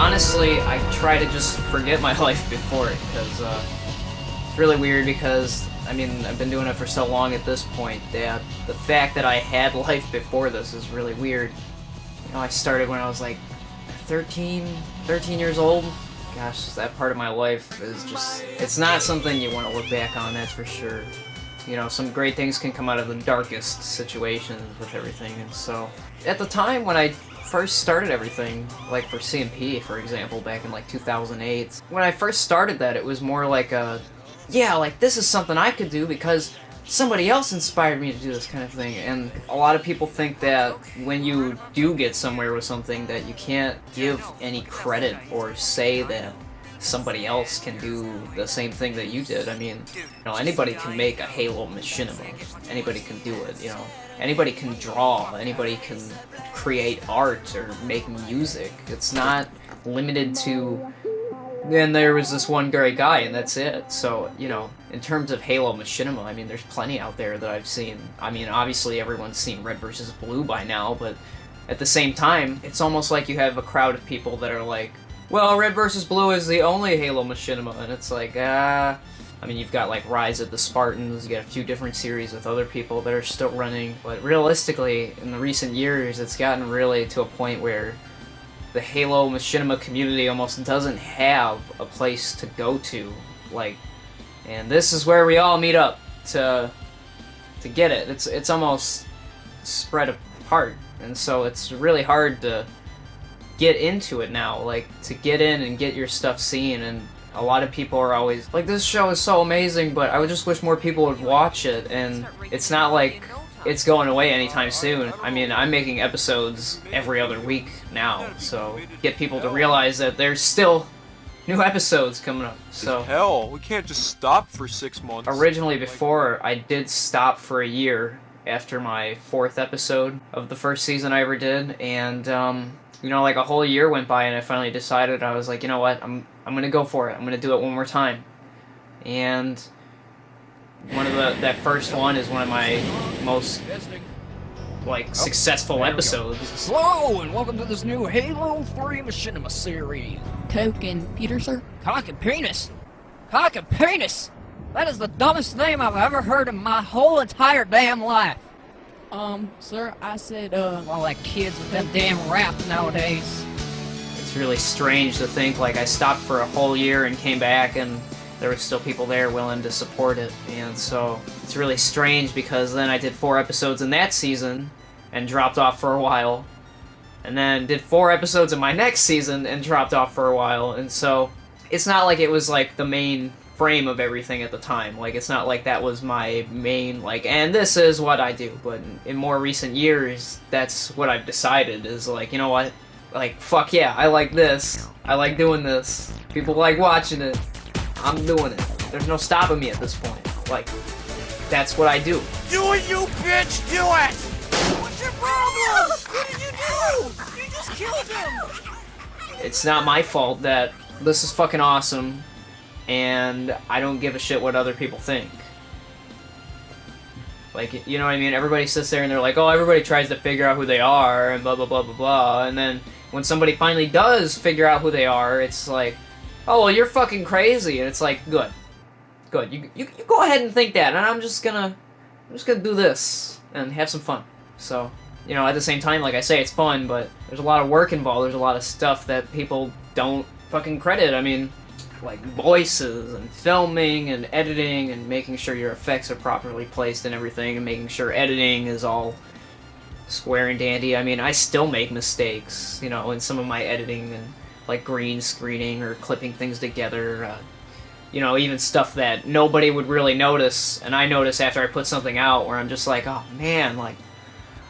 honestly, I try to just forget my life before it, because it's really weird because, I mean, I've been doing it for so long at this point that the fact that I had life before this is really weird. You know, I started when I was like 13 years old. Gosh, that part of my life is just, it's not something you want to look back on, that's for sure. You know, some great things can come out of the darkest situations with everything, and so, at the time when I first started everything, like for CMP, for example, back in like 2008, when I first started that, it was more like a, yeah, like this is something I could do because somebody else inspired me to do this kind of thing, and a lot of people think that when you do get somewhere with something that you can't give any credit or say that somebody else can do the same thing that you did. I mean, you know, anybody can make a Halo Machinima. Anybody can do it, you know. Anybody can draw, anybody can create art or make music. It's not limited to, and there was this one great guy and that's it. So, you know, in terms of Halo Machinima, I mean, there's plenty out there that I've seen. I mean, obviously everyone's seen Red vs. Blue by now, but at the same time, it's almost like you have a crowd of people that are like, well, Red vs. Blue is the only Halo Machinima, and it's like, I mean, you've got, like, Rise of the Spartans, you got a few different series with other people that are still running, but realistically, in the recent years, it's gotten really to a point where the Halo Machinima community almost doesn't have a place to go to, like, and this is where we all meet up to get it. It's almost spread apart, and so it's really hard to get into it now, like, to get in and get your stuff seen, and a lot of people are always like, this show is so amazing, but I would just wish more people would watch it, and it's not like it's going away anytime soon. I mean, I'm making episodes every other week now, so get people to realize that there's still new episodes coming up, so. Hell, we can't just stop for 6 months. Originally, before, I did stop for a year after my 4th episode of the first season I ever did, and, you know, like a whole year went by and I finally decided, I was like, you know what, I'm gonna go for it. I'm gonna do it one more time. And one of that first one is one of my most, like, successful episodes. Hello, and welcome to this new Halo 3 Machinima series. Coke and Peter, sir? Cock and penis? Cock and penis? That is the dumbest name I've ever heard in my whole entire damn life. Sir, I said, All that kids with them damn raps nowadays. It's really strange to think, like, I stopped for a whole year and came back and there were still people there willing to support it, and so it's really strange because then I did 4 episodes in that season and dropped off for a while, and then did 4 episodes in my next season and dropped off for a while, and so it's not like it was, like, the main frame of everything at the time. Like, it's not like that was my main, like, and this is what I do, but in more recent years, that's what I've decided is, like, you know what, like, fuck yeah, I like this, I like doing this, people like watching it, I'm doing it, there's no stopping me at this point, like, that's what I do. Do it, you bitch, do it! What's your problem? What did you do? You just killed him! It's not my fault that this is fucking awesome, and I don't give a shit what other people think. Like, you know what I mean? Everybody sits there and they're like, oh, everybody tries to figure out who they are, and blah, blah, blah, blah, blah, and then when somebody finally does figure out who they are, it's like, oh, well, you're fucking crazy, and it's like, good. Good. You go ahead and think that, and I'm just gonna do this, and have some fun. So, you know, at the same time, like I say, it's fun, but there's a lot of work involved, there's a lot of stuff that people don't fucking credit. I mean, like voices and filming and editing and making sure your effects are properly placed and everything, and making sure editing is all square and dandy. I mean, I still make mistakes, you know, in some of my editing, and like green screening or clipping things together, you know, even stuff that nobody would really notice, and I notice after I put something out, where I'm just like, oh man, like,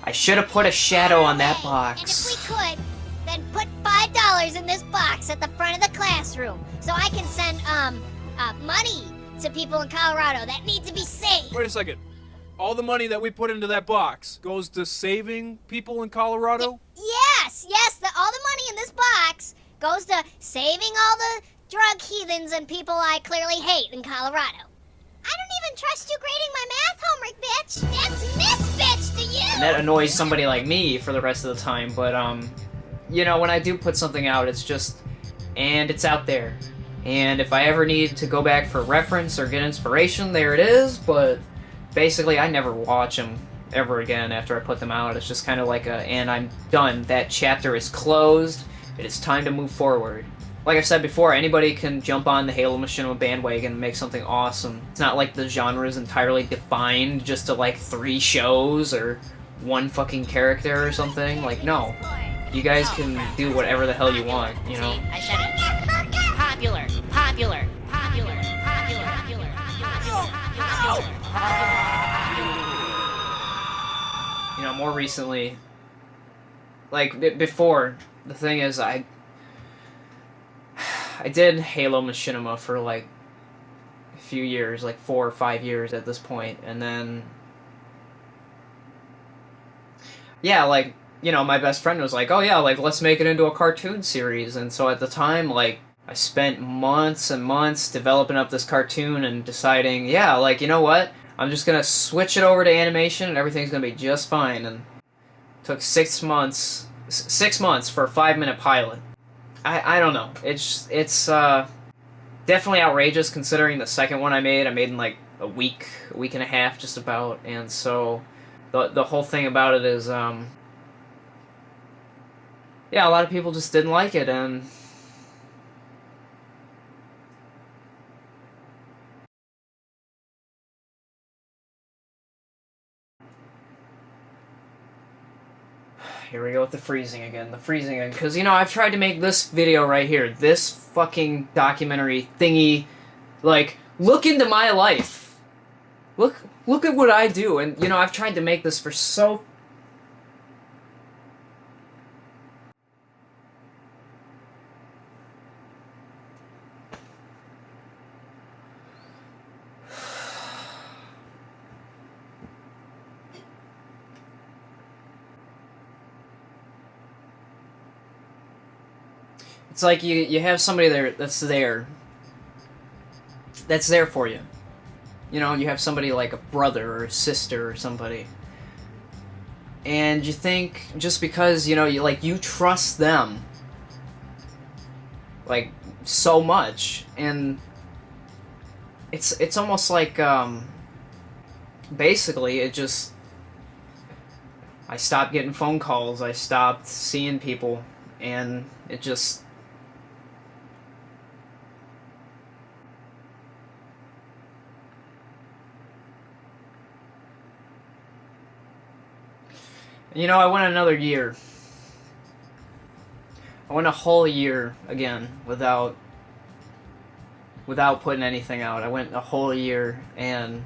I should have put a shadow on that box. And if we could, then put $5 in this box at the front of the classroom, so I can send, money to people in Colorado that need to be saved. Wait a second. All the money that we put into that box goes to saving people in Colorado? Yes, all the money in this box goes to saving all the drug heathens and people I clearly hate in Colorado. I don't even trust you grading my math homework, bitch. That's Miss Bitch to you. And that annoys somebody like me for the rest of the time, but, you know, when I do put something out, it's just, and it's out there. And if I ever need to go back for reference or get inspiration, there it is, but basically I never watch them ever again after I put them out. It's just kind of like and I'm done. That chapter is closed. It is time to move forward. Like I said before, anybody can jump on the Halo Machinima bandwagon and make something awesome. It's not like the genre is entirely defined just to like 3 shows or 1 fucking character or something. Like, no. You guys can do whatever the hell you want, you know? I said it. Popular, popular, popular, popular, popular, popular, popular. You know, more recently, like, before, the thing is, I did Halo Machinima for, like, a few years, like 4 or 5 years at this point, and then, yeah, like, you know, my best friend was like, oh yeah, like, let's make it into a cartoon series, and so at the time, like, I spent months and months developing up this cartoon and deciding, yeah, like, you know what, I'm just gonna switch it over to animation and everything's gonna be just fine, and it took 6 months for a 5-minute pilot. I don't know, it's definitely outrageous considering the second one I made in like a week and a half just about, and so the whole thing about it is, yeah, a lot of people just didn't like it, and here we go with the freezing again, because, you know, I've tried to make this video right here, this fucking documentary thingy, like, look into my life. Look at what I do, and, you know, I've tried to make this for so... It's like you have somebody there that's there for you. You know, you have somebody like a brother or a sister or somebody. And you think just because, you know, you trust them like so much, and it's almost like basically it just, I stopped getting phone calls, I stopped seeing people, and it just, you know, I went another year. I went a whole year again without putting anything out. I went a whole year and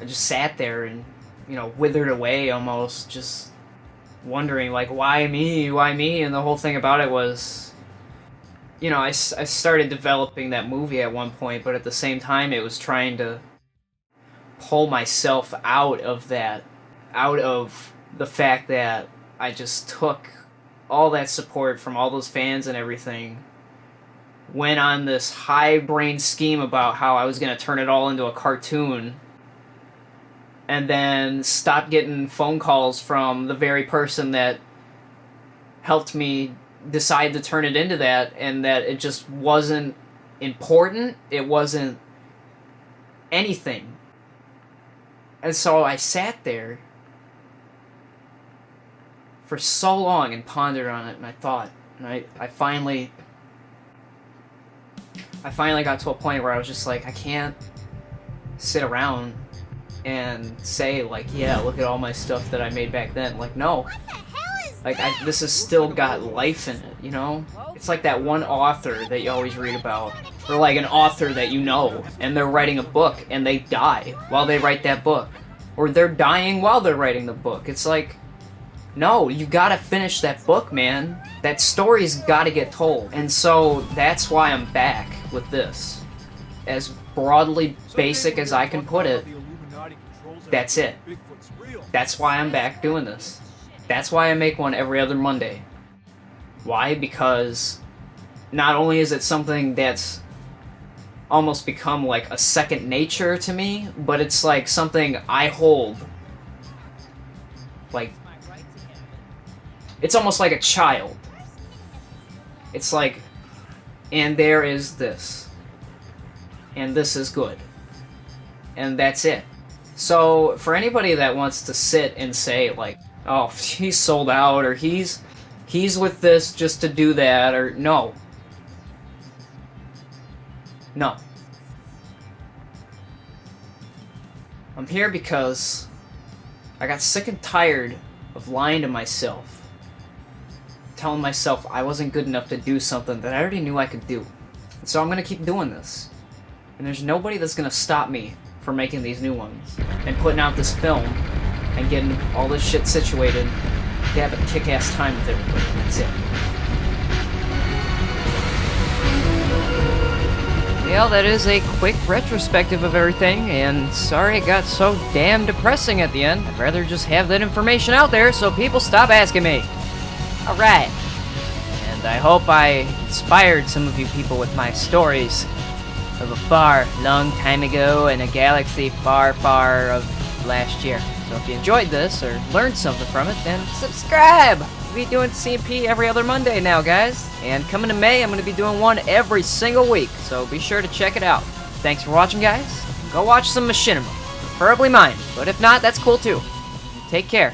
I just sat there and, you know, withered away almost, just wondering, like, why me? Why me? And the whole thing about it was, you know, I started developing that movie at one point, but at the same time it was trying to pull myself out of that, out of the fact that I just took all that support from all those fans and everything, went on this high-brain scheme about how I was going to turn it all into a cartoon, and then stopped getting phone calls from the very person that helped me decide to turn it into that, and that it just wasn't important, it wasn't anything. And so I sat there for so long and pondered on it, and I thought, and I finally got to a point where I was just like, I can't sit around and say, like, yeah, look at all my stuff that I made back then. Like, no. What the hell is Like, this has still got life in it, you know? It's like that one author that you always read about, or like an author that you know, and they're writing a book, and they die while they write that book. Or they're dying while they're writing the book. It's like, no, you gotta finish that book, man. That story's gotta get told. And so that's why I'm back with this. As broadly basic as I can put it, that's it. That's why I'm back doing this. That's why I make one every other Monday. Why? Because not only is it something that's almost become like a second nature to me, but it's like something I hold like, it's almost like a child. It's like and there is this. And this is good. And that's it. So, for anybody that wants to sit and say, like, oh, he's sold out, or he's with this just to do that, or no. No. I'm here because I got sick and tired of lying to myself. Telling myself I wasn't good enough to do something that I already knew I could do. And so I'm gonna keep doing this. And there's nobody that's gonna stop me from making these new ones. And putting out this film. And getting all this shit situated to have a kick-ass time with everybody. That's it. Well, that is a quick retrospective of everything, and sorry it got so damn depressing at the end. I'd rather just have that information out there so people stop asking me. Alright. And I hope I inspired some of you people with my stories of a far, long time ago in a galaxy far, far of last year. So if you enjoyed this or learned something from it, then subscribe! I'll be doing CMP every other Monday now, guys. And coming to May, I'm going to be doing one every single week, so be sure to check it out. Thanks for watching, guys. Go watch some Machinima. Preferably mine, but if not, that's cool too. Take care.